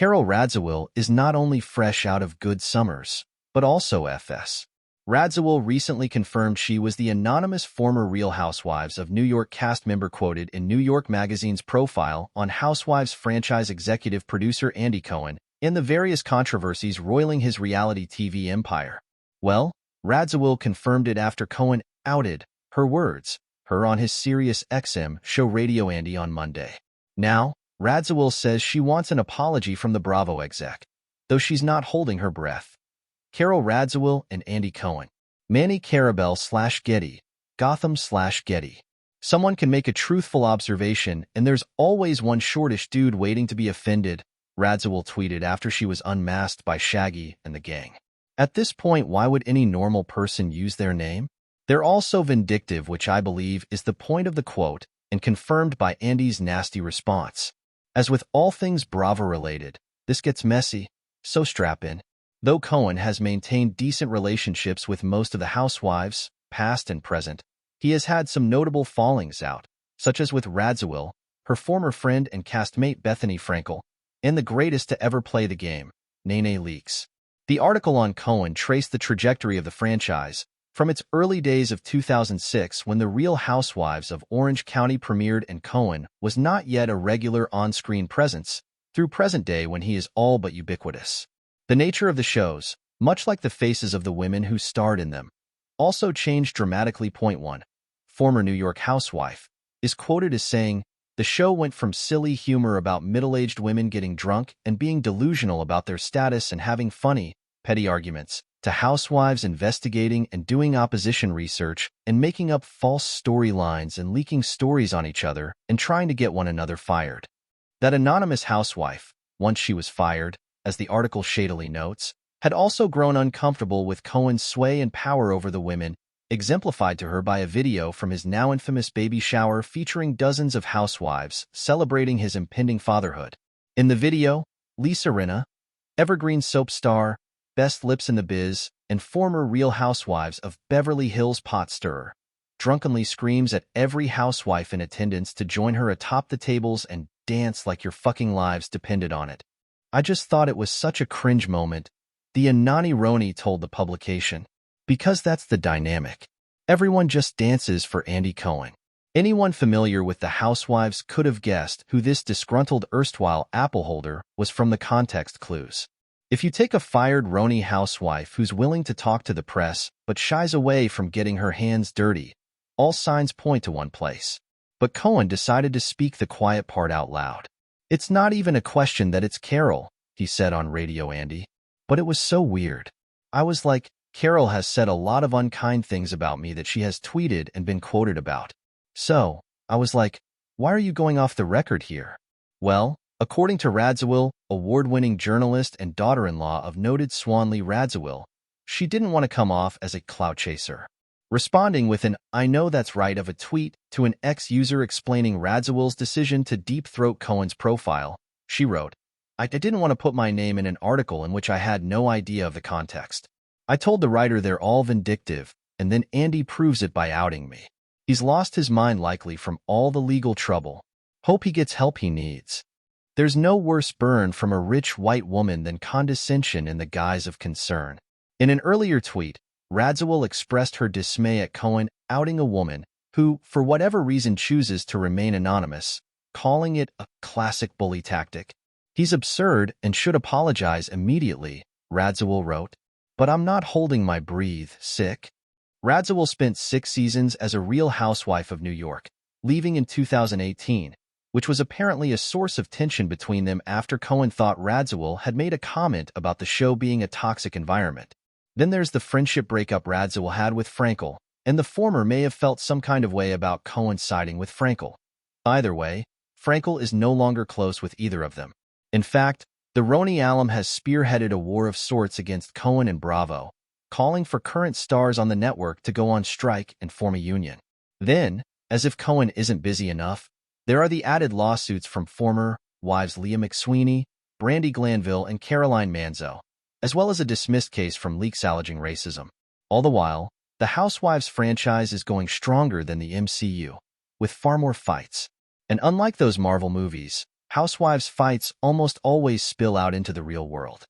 Carole Radizwill is not only fresh out of Good Summers, but also FS. Radizwill recently confirmed she was the anonymous former Real Housewives of New York cast member quoted in New York Magazine's profile on Housewives franchise executive producer Andy Cohen and the various controversies roiling his reality TV empire. Well, Radizwill confirmed it after Cohen outed her words, her on his Sirius XM show Radio Andy on Monday. Now, Radizwill says she wants an apology from the Bravo exec, though she's not holding her breath. Carole Radizwill and Andy Cohen. Manny Carabel/Getty, Gotham/Getty. Someone can make a truthful observation, and there's always one shortish dude waiting to be offended, Radizwill tweeted after she was unmasked by Shaggy and the gang. At this point, why would any normal person use their name? They're also vindictive, which I believe is the point of the quote, and confirmed by Andy's nasty response. As with all things Bravo-related, this gets messy, so strap in. Though Cohen has maintained decent relationships with most of the housewives, past and present, he has had some notable fallings out, such as with Radizwill, her former friend and castmate Bethany Frankel, and the greatest to ever play the game, Nene Leakes. The article on Cohen traced the trajectory of the franchise, from its early days of 2006 when The Real Housewives of Orange County premiered and Cohen was not yet a regular on-screen presence, through present day when he is all but ubiquitous. The nature of the shows, much like the faces of the women who starred in them, also changed dramatically. Point 1. Former New York housewife is quoted as saying, "The show went from silly humor about middle-aged women getting drunk and being delusional about their status and having funny, petty arguments, to housewives investigating and doing opposition research and making up false storylines and leaking stories on each other and trying to get one another fired." That anonymous housewife, once she was fired, as the article shadily notes, had also grown uncomfortable with Cohen's sway and power over the women, exemplified to her by a video from his now infamous baby shower featuring dozens of housewives celebrating his impending fatherhood. In the video, Lisa Rinna, evergreen soap star, best lips in the biz, and former Real Housewives of Beverly Hills pot stirrer, drunkenly screams at every housewife in attendance to join her atop the tables and dance like your fucking lives depended on it. "I just thought it was such a cringe moment," the Anani Roni told the publication. "Because that's the dynamic. Everyone just dances for Andy Cohen." Anyone familiar with the housewives could have guessed who this disgruntled erstwhile apple holder was from the context clues. If you take a fired Roni housewife who's willing to talk to the press but shies away from getting her hands dirty, all signs point to one place. But Cohen decided to speak the quiet part out loud. "It's not even a question that it's Carole," he said on Radio Andy. "But it was so weird. I was like, Carole has said a lot of unkind things about me that she has tweeted and been quoted about. So, I was like, why are you going off the record here?" Well, according to Radizwill, award-winning journalist and daughter-in-law of noted Swanlee Radizwill, she didn't want to come off as a clout chaser. Responding with an "I know that's right" of a tweet to an ex-user explaining Radzivill's decision to deep-throat Cohen's profile, she wrote, I didn't want to put my name in an article in which I had no idea of the context. I told the writer they're all vindictive, and then Andy proves it by outing me. He's lost his mind likely from all the legal trouble. Hope he gets help he needs. There's no worse burn from a rich white woman than condescension in the guise of concern." In an earlier tweet, Radizwill expressed her dismay at Cohen outing a woman who, for whatever reason, chooses to remain anonymous, calling it a classic bully tactic. "He's absurd and should apologize immediately," Radizwill wrote. "But I'm not holding my breath, sick." Radizwill spent 6 seasons as a Real Housewife of New York, leaving in 2018, which was apparently a source of tension between them after Cohen thought Radizwill had made a comment about the show being a toxic environment. Then there's the friendship breakup Radizwill had with Frankel, and the former may have felt some kind of way about Cohen siding with Frankel. Either way, Frankel is no longer close with either of them. In fact, the Roni alum has spearheaded a war of sorts against Cohen and Bravo, calling for current stars on the network to go on strike and form a union. Then, as if Cohen isn't busy enough, there are the added lawsuits from former wives Leah McSweeney, Brandi Glanville, and Caroline Manzo, as well as a dismissed case from leaks alleging racism. All the while, the Housewives franchise is going stronger than the MCU, with far more fights. And unlike those Marvel movies, Housewives' fights almost always spill out into the real world.